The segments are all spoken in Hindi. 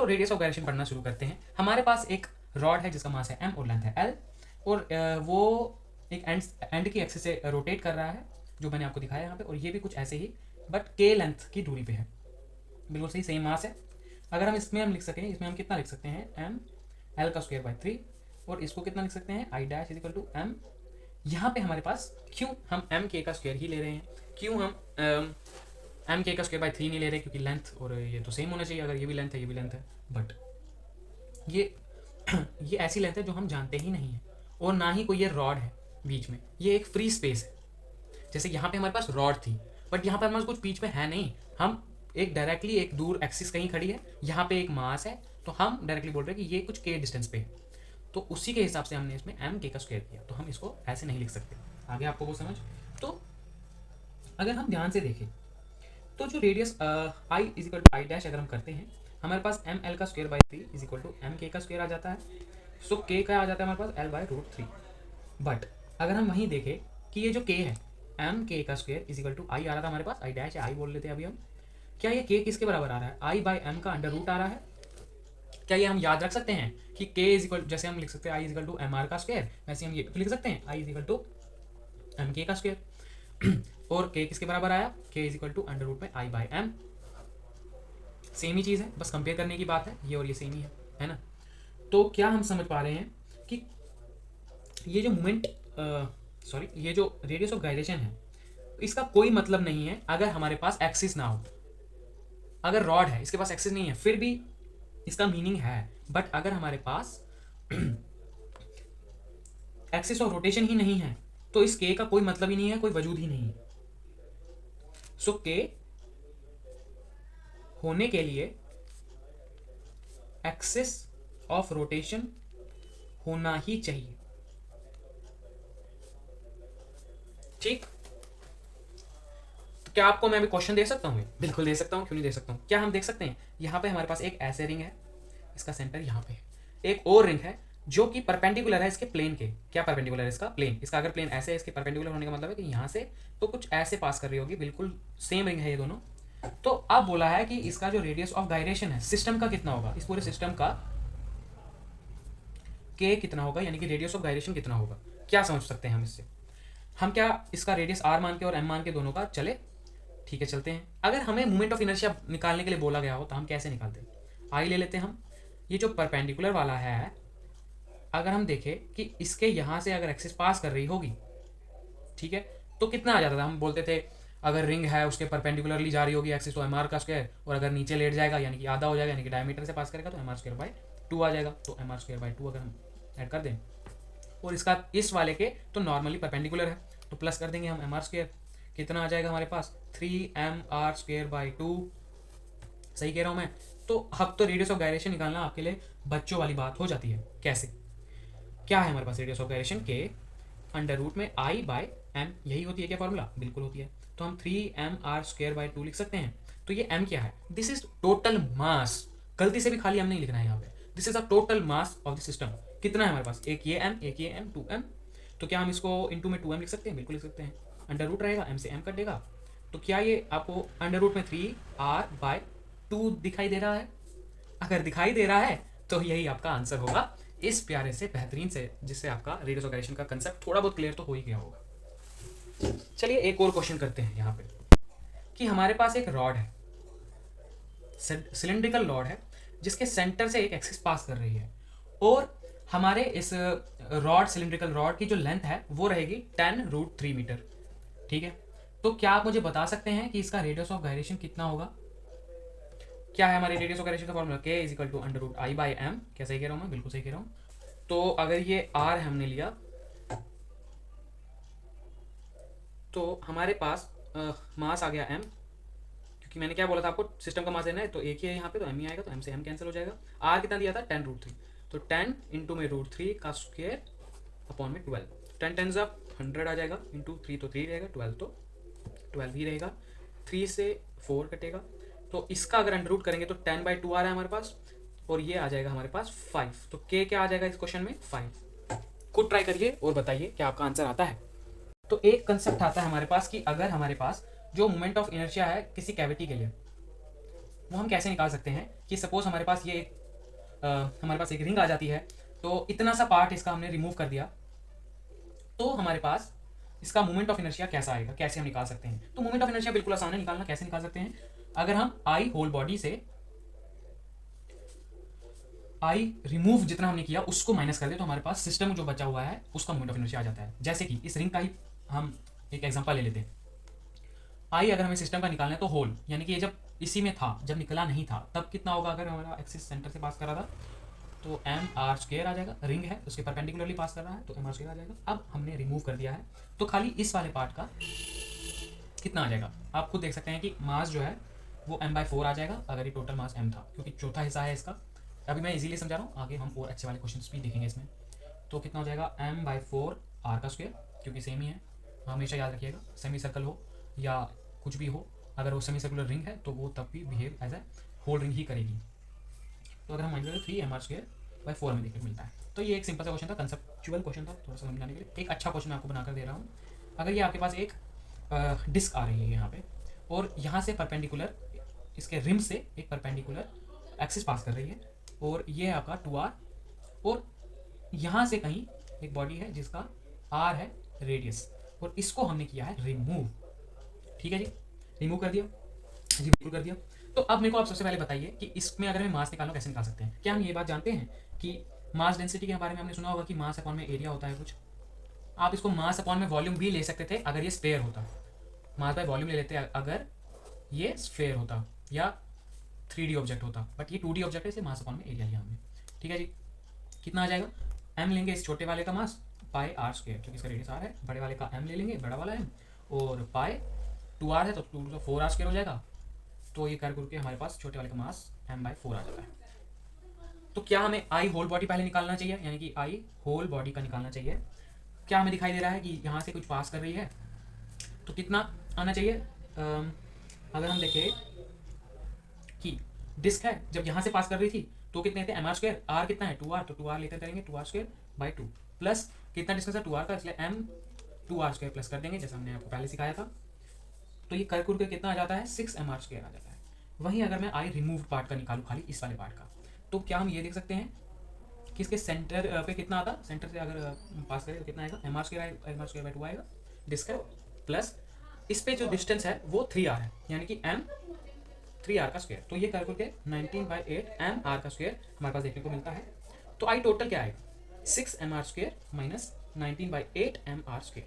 चलो रेडियस ऑफ गायरेशन पढ़ना शुरू करते हैं। हमारे पास एक रॉड है जिसका मास है m और लेंथ है l, और वो एक एंड की एक्सिस से रोटेट कर रहा है, जो मैंने आपको दिखाया यहाँ पे, और ये भी कुछ ऐसे ही बट k लेंथ की दूरी पे है। बिल्कुल सही, सेम मास है। अगर हम इसमें हम लिख सकें, इसमें हम कितना लिख सकते हैं, m l का स्क्वायर बाई 3, और इसको कितना लिख सकते हैं, i dash is equal to m। यहाँ पे हमारे पास क्यों हम m k का स्क्वायर ही ले रहे हैं, क्यों हम m k का स्क्वायर बाई 3 नहीं ले रहे, क्योंकि लेंथ और ये तो सेम होना चाहिए। अगर ये भी लेंथ है ये भी लेंथ है, बट ये ऐसी लेंथ है जो हम जानते ही नहीं है, और ना ही कोई ये रॉड है बीच में, ये एक फ्री स्पेस है। जैसे यहाँ पे हमारे पास रॉड थी, बट यहाँ पर हमारे कुछ बीच में है नहीं, हम एक डायरेक्टली एक दूर एक्सिस कहीं खड़ी है, यहाँ पे एक मास है, तो हम डायरेक्टली बोल रहे हैं कि ये कुछ के डिस्टेंस पे है, तो उसी के हिसाब से हमने इसमें एम के का स्क्वायर किया। तो हम इसको ऐसे नहीं लिख सकते। आगे आपको वो समझ। तो अगर हम ध्यान से देखें तो जो radius I is equal to I dash अगर हम करते हैं, हमारे पास एम एल का square by 3 is equal to M के का स्क्वायर आ जाता है। सो के का आ जाता है हमारे पास एल बाई रूट 3। बट अगर हम वहीं देखें कि ये जो के है, एम के का स्क्वायर इज इक्वल टू आई आ रहा था हमारे पास, आई डैश आई बोल लेते हैं अभी हम। क्या ये के किसके बराबर आ रहा है, आई बाई एम का अंडर रूट आ रहा है। क्या ये हम याद रख सकते हैं कि के इज इक्वल, जैसे हम लिख सकते हैं I is equal to M R का स्क्वायर, वैसे हम ये लिख सकते हैं I is equal to M के का स्क्वायर। और के किसके बराबर आया, K is equal to under root में आई बाई एम। सेम ही चीज़ है, बस कंपेयर करने की बात है, ये और ये सेम ही है ना। तो क्या हम समझ पा रहे हैं कि ये जो मोमेंट सॉरी ये जो रेडियस ऑफ गायरेशन है, इसका कोई मतलब नहीं है अगर हमारे पास एक्सिस ना हो। अगर रॉड है, इसके पास एक्सिस नहीं है, फिर भी इसका मीनिंग है। बट अगर हमारे पास एक्सिस ऑफ रोटेशन ही नहीं है, तो इस के का कोई मतलब ही नहीं है, कोई वजूद ही नहीं है। सो के होने के लिए एक्सिस ऑफ रोटेशन होना ही चाहिए। ठीक, तो क्या आपको मैं अभी क्वेश्चन दे सकता हूँ? बिल्कुल दे सकता हूँ, क्यों नहीं दे सकता हूँ। क्या हम देख सकते हैं, यहाँ पे हमारे पास एक ऐसे रिंग है, इसका सेंटर यहाँ पे है, एक और रिंग है जो कि परपेंडिकुलर है इसके प्लेन के। क्या परपेंडिकुलर है इसका, प्लेन। इसका अगर प्लेन ऐसे है, इसके परपेंडिकुलर होने का मतलब है कि यहाँ से तो कुछ ऐसे पास कर रही होगी, बिल्कुल सेम रिंग है ये दोनों। तो अब बोला है कि इसका जो रेडियस ऑफ गायरेशन है सिस्टम का कितना होगा, इस पूरे सिस्टम का के कितना होगा, यानी कि रेडियस ऑफ गायरेशन कितना होगा। क्या समझ सकते हैं हम इससे, हम क्या इसका रेडियस आर मान के और एम मान के दोनों का चले, ठीक है चलते हैं। अगर हमें मोमेंट ऑफ इनर्शिया निकालने के लिए बोला गया हो तो हम कैसे निकालते हैं, आई ले लेते हैं हम। ये जो परपेंडिकुलर वाला है, अगर हम देखें कि इसके यहाँ से अगर एक्सिस पास कर रही होगी, ठीक है, तो कितना आ जाता था, हम बोलते थे अगर रिंग है उसके परपेंडिकुलरली जा रही होगी एक्सिस तो एम आर का स्क्वायर, और अगर नीचे लेट जाएगा यानी कि आधा हो जाएगा, यानी कि डायमीटर से पास करेगा तो एम आर स्क्वायर बाई 2 आ जाएगा। तो एम आर स्क्वायर बाई 2 अगर हम ऐड कर दें, और इसका इस वाले के तो नॉर्मली परपेंडिकुलर है, तो प्लस कर देंगे हम एम आर स्क्वायर, कितना आ जाएगा हमारे पास 3mr स्क्वायर बाई 2। सही कह रहा हूँ मैं। तो अब तो रेडियस ऑफ गायरेशन निकालना आपके लिए बच्चों वाली बात हो जाती है। कैसे, क्या है हमारे पास रेडियस ऑफ गायरेशन, के अंडर रूट में आई बाय एम, यही होती है क्या फॉर्मूला, बिल्कुल होती है। तो हम 3mr स्क्वायर बाई 2 लिख सकते हैं। तो ये m क्या है, दिस इज टोटल मास, गलती से भी खाली m नहीं लिखना है यहाँ पे, this is a total mass of the system. कितना है हमारे पास, एक ये m, एक ये m, 2m। तो क्या हम इसको इंटू में 2m लिख सकते हैं, बिल्कुल लिख सकते हैं। अंडर रूट रहेगा, m से m कटेगा, तो क्या ये आपको अंडर रूट में 3r बाय 2 दिखाई दे रहा है। अगर दिखाई दे रहा है तो यही आपका आंसर होगा, इस प्यारे से बेहतरीन से, जिससे आपका रेडियस ऑफ गायरेशन का कंसेप्ट थोड़ा बहुत क्लियर तो हो ही गया होगा। चलिए एक और क्वेश्चन करते हैं यहाँ पे, कि हमारे पास एक रॉड है, सिलेंड्रिकल रॉड है, जिसके सेंटर से एक एक्सिस पास कर रही है, और हमारे इस रॉड, सिलेंड्रिकल रॉड की जो लेंथ है वो रहेगी 10√3 मीटर। ठीक है, तो क्या आप मुझे बता सकते हैं कि इसका रेडियस ऑफ गायरेशन कितना होगा। क्या है हमारे रेडियस ऑफ गायरेशन का formula, K is equal to under root I by M. क्या सही कह रहा हूँ मैं, बिल्कुल सही कह रहा हूँ। तो अगर ये आर हमने लिया, तो हमारे पास मास आ गया एम, क्योंकि मैंने क्या बोला था आपको, सिस्टम का मास लेना है तो एक ही है यहाँ पे, तो एम ही आएगा, तो एम से एम कैंसिल हो जाएगा। आर कितना दिया था, 10√3, तो 10 इंटू में √3 का स्क्वायर अपॉन में 12, 10 10 जब 100 आ जाएगा, इंटू 3 तो 3 रहेगा, 12 तो 12 ही रहेगा, 3 से 4 कटेगा, तो इसका अगर अंडर रूट करेंगे तो 10/2 आ रहा है हमारे पास, और ये आ जाएगा हमारे पास 5। तो के क्या आ जाएगा इस क्वेश्चन में, 5। खुद ट्राई करिए और बताइए क्या आपका आंसर आता है। तो एक कंसेप्ट आता है हमारे पास कि अगर हमारे पास जो मोमेंट ऑफ इनर्शिया है किसी कैविटी के लिए, वो हम कैसे निकाल सकते हैं कि सपोज हमारे पास ये हमारे पास एक रिंग आ जाती है, तो इतना सा पार्ट इसका हमने रिमूव कर दिया, तो हमारे पास इसका मोमेंट ऑफ इनर्शिया कैसा आएगा, कैसे हम निकाल सकते हैं। तो मोमेंट ऑफ इनर्शिया बिल्कुल आसान है निकालना। कैसे निकाल सकते हैं, अगर हम आई होल बॉडी से आई रिमूव जितना हमने किया उसको माइनस कर दे, तो हमारे पास सिस्टम में जो बचा हुआ है उसका मोमेंट ऑफ इनर्शिया आ जाता है। जैसे कि इस रिंग का ही हम एक एग्जांपल ले लेते हैं। आई अगर हमें सिस्टम का निकालना है तो होल, यानी कि ये जब इसी में था, जब निकला नहीं था, तब कितना होगा, अगर हमारा एक्सिस सेंटर से पास कर रहा था तो एम आर स्क्वेयर आ जाएगा। रिंग है उसके परपेंडिकुलरली पास कर रहा है तो एम आर स्क्वेयर आ जाएगा। अब हमने रिमूव कर दिया है तो खाली इस वाले पार्ट का कितना आ जाएगा, आप खुद देख सकते हैं कि मास जो है वो m/4 आ जाएगा, अगर ये टोटल मास m था, क्योंकि चौथा हिस्सा है इसका। अभी मैं इजीली समझा रहा हूँ, आगे हम और अच्छे वाले क्वेश्चंस भी देखेंगे इसमें। तो कितना हो जाएगा m/4 r का स्क्वायर, क्योंकि सेम ही है। हमेशा याद रखिएगा, सेमी सर्कल हो या कुछ भी हो, अगर वो सेमी सर्कुलर रिंग है तो वो तब भी behave as a whole ring ही करेगी। तो अगर हम मान लीजिए 3mr²/4 में देखने को मिलता है। तो ये एक सिंपल सा क्वेश्चन था, कंसेप्चुअल क्वेश्चन था, थोड़ा सा समझाने के लिए। एक अच्छा क्वेश्चन मैं आपको बनाकर दे रहा हूँ। अगर ये आपके पास एक डिस्क आ रही है यहाँ पे, और यहाँ से परपेंडिकुलर इसके रिम से एक परपेंडिकुलर एक्सिस पास कर रही है, और ये है आपका 2r, और यहाँ से कहीं एक बॉडी है जिसका r है रेडियस, और इसको हमने किया है रिमूव। ठीक है जी, रिमूव कर दिया जी, बिल्कुल कर दिया। तो अब मेरे को आप सबसे पहले बताइए कि इसमें अगर हमें मास निकालना कैसे निकाल सकते हैं। क्या हम ये बात जानते हैं कि मास डेंसिटी के बारे में हमने सुना होगा कि मास अपॉन में एरिया होता है कुछ। आप इसको मास अपॉन में वॉल्यूम भी ले सकते थे अगर ये स्फेयर होता, मास बाय वॉल्यूम ले लेते अगर ये स्फेयर होता या 3D ऑब्जेक्ट होता, बट ये 2D ऑब्जेक्ट है, इसे मास अपॉन में एरिया लिया हमने। ठीक है जी, कितना आ जाएगा, m लेंगे इस छोटे वाले का मास πr², क्योंकि इसका रेडियस r है। बड़े वाले का m ले लेंगे, बड़ा वाला m, और पाई 2r है तो 4r² हो जाएगा। तो ये कर करके हमारे पास छोटे वाले का मास m/4 आ जाता है। तो क्या हमें आई होल बॉडी पहले निकालना चाहिए, यानी कि आई होल बॉडी का निकालना चाहिए। क्या हमें दिखाई दे रहा है कि यहाँ से कुछ पास कर रही है, तो कितना आना चाहिए। अगर हम देखें कि डिस्क है, जब यहाँ से पास कर रही थी तो कितने थे mr², r कितना है 2r, तो 2r लेकर करेंगे 2r²/2 प्लस कितना डिस्टेंस है 2r का, इसलिए m 2r² प्लस कर देंगे, जैसा हमने आपको पहले सिखाया था। तो ये कर के कितना आ जाता है 6mr² आ जाता है। वहीं अगर मैं आई रिमूव पार्ट का निकालूँ, खाली इस वाले पार्ट का, तो क्या हम ये देख सकते हैं कि इसके सेंटर पे कितना आता, सेंटर से अगर पास करें तो कितना आएगा mr²/2 आएगा डिस्क है, प्लस इस पे जो डिस्टेंस है वो 3r है, यानी कि m 3r का स्क्वायर। तो ये कर के 19/8 mr का स्क्वायर हमारे पास देखने को मिलता है। तो आई टोटल क्या आएगा 6mr² माइनस 19/8 mr²,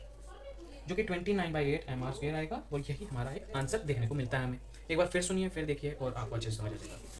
जो कि 29/8 mr² आएगा, और यही हमारा एक आंसर देखने को मिलता है हमें। एक बार फिर सुनिए, फिर देखिए, और आपको अच्छे से समझ आ जाएगा।